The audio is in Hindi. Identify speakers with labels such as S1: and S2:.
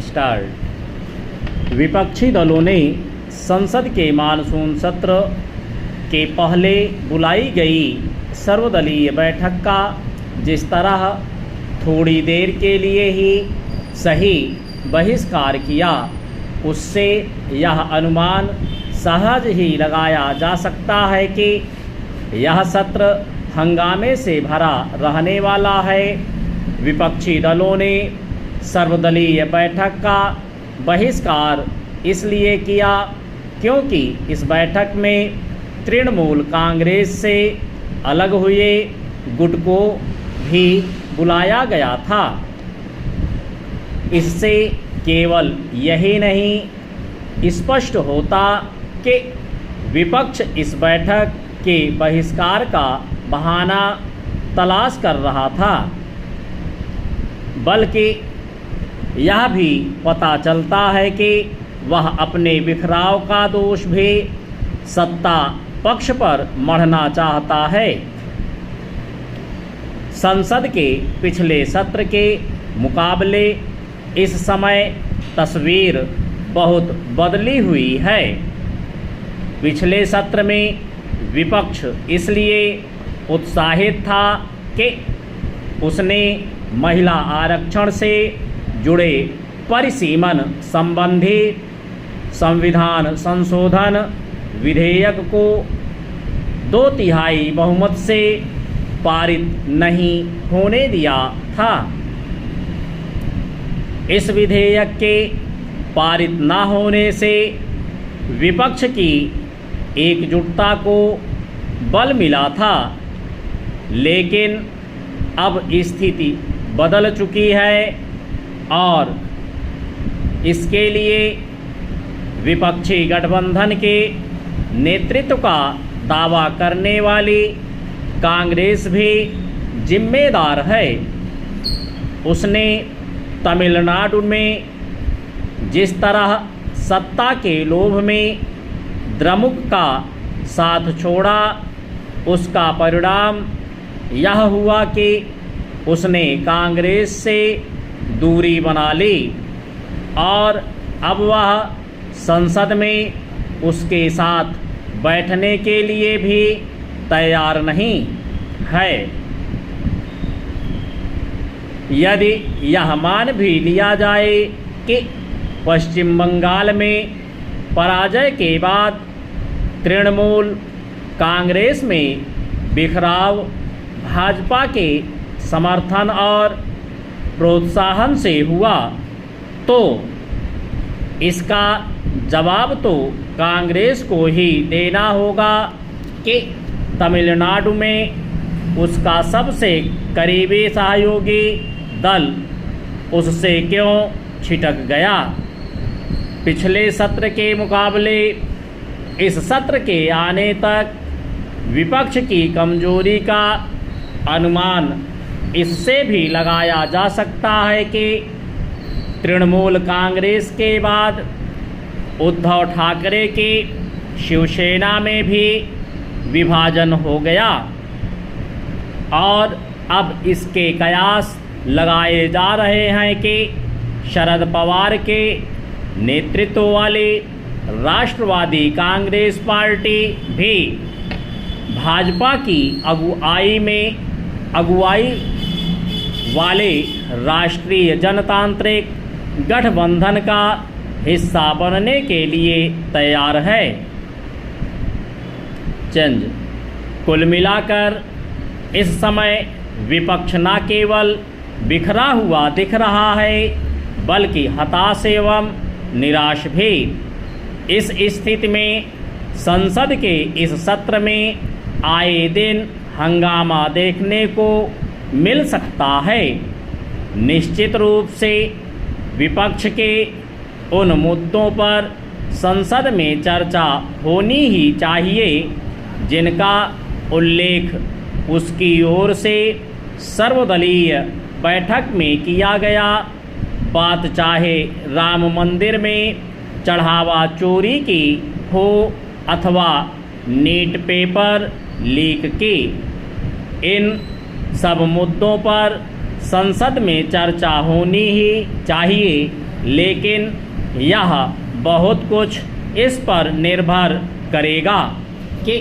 S1: स्टार्ट। विपक्षी दलों ने संसद के मानसून सत्र के पहले बुलाई गई सर्वदलीय बैठक का जिस तरह थोड़ी देर के लिए ही सही बहिष्कार किया, उससे यह अनुमान सहज ही लगाया जा सकता है कि यह सत्र हंगामे से भरा रहने वाला है। विपक्षी दलों ने सर्वदलीय बैठक का बहिष्कार इसलिए किया क्योंकि इस बैठक में तृणमूल कांग्रेस से अलग हुए गुट को भी बुलाया गया था। इससे केवल यही नहीं स्पष्ट होता कि विपक्ष इस बैठक के बहिष्कार का बहाना तलाश कर रहा था, बल्कि यह भी पता चलता है कि वह अपने बिखराव का दोष भी सत्ता पक्ष पर मढ़ना चाहता है। संसद के पिछले सत्र के मुकाबले इस समय तस्वीर बहुत बदली हुई है। पिछले सत्र में विपक्ष इसलिए उत्साहित था कि उसने महिला आरक्षण से जुड़े परिसीमन संबंधी संविधान संशोधन विधेयक को 2/3 बहुमत से पारित नहीं होने दिया था। इस विधेयक के पारित न होने से विपक्ष की एकजुटता को बल मिला था, लेकिन अब स्थिति बदल चुकी है और इसके लिए विपक्षी गठबंधन के नेतृत्व का दावा करने वाली कांग्रेस भी जिम्मेदार है। उसने तमिलनाडु में जिस तरह सत्ता के लोभ में द्रमुक का साथ छोड़ा, उसका परिणाम यह हुआ कि उसने कांग्रेस से दूरी बना ली और अब वह संसद में उसके साथ बैठने के लिए भी तैयार नहीं है। यदि यह मान भी लिया जाए कि पश्चिम बंगाल में पराजय के बाद तृणमूल कांग्रेस में बिखराव भाजपा के समर्थन और प्रोत्साहन से हुआ, तो इसका जवाब तो कांग्रेस को ही देना होगा कि तमिलनाडु में उसका सबसे करीबी सहयोगी दल उससे क्यों छिटक गया। पिछले सत्र के मुकाबले इस सत्र के आने तक विपक्ष की कमजोरी का अनुमान इससे भी लगाया जा सकता है कि तृणमूल कांग्रेस के बाद उद्धव ठाकरे की शिवसेना में भी विभाजन हो गया और अब इसके कयास लगाए जा रहे हैं कि शरद पवार के नेतृत्व वाली राष्ट्रवादी कांग्रेस पार्टी भी भाजपा की अगुवाई वाले राष्ट्रीय जनतांत्रिक गठबंधन का हिस्सा बनने के लिए तैयार है। चंद कुल मिलाकर इस समय विपक्ष न केवल बिखरा हुआ दिख रहा है, बल्कि हताश एवं निराश भी। इस स्थिति में संसद के इस सत्र में आए दिन हंगामा देखने को मिल सकता है। निश्चित रूप से विपक्ष के उन मुद्दों पर संसद में चर्चा होनी ही चाहिए जिनका उल्लेख उसकी ओर से सर्वदलीय बैठक में किया गया। बात चाहे राम मंदिर में चढ़ावा चोरी की हो अथवा नीट पेपर लीक की, इन सब मुद्दों पर संसद में चर्चा होनी ही चाहिए। लेकिन यह बहुत कुछ इस पर निर्भर करेगा कि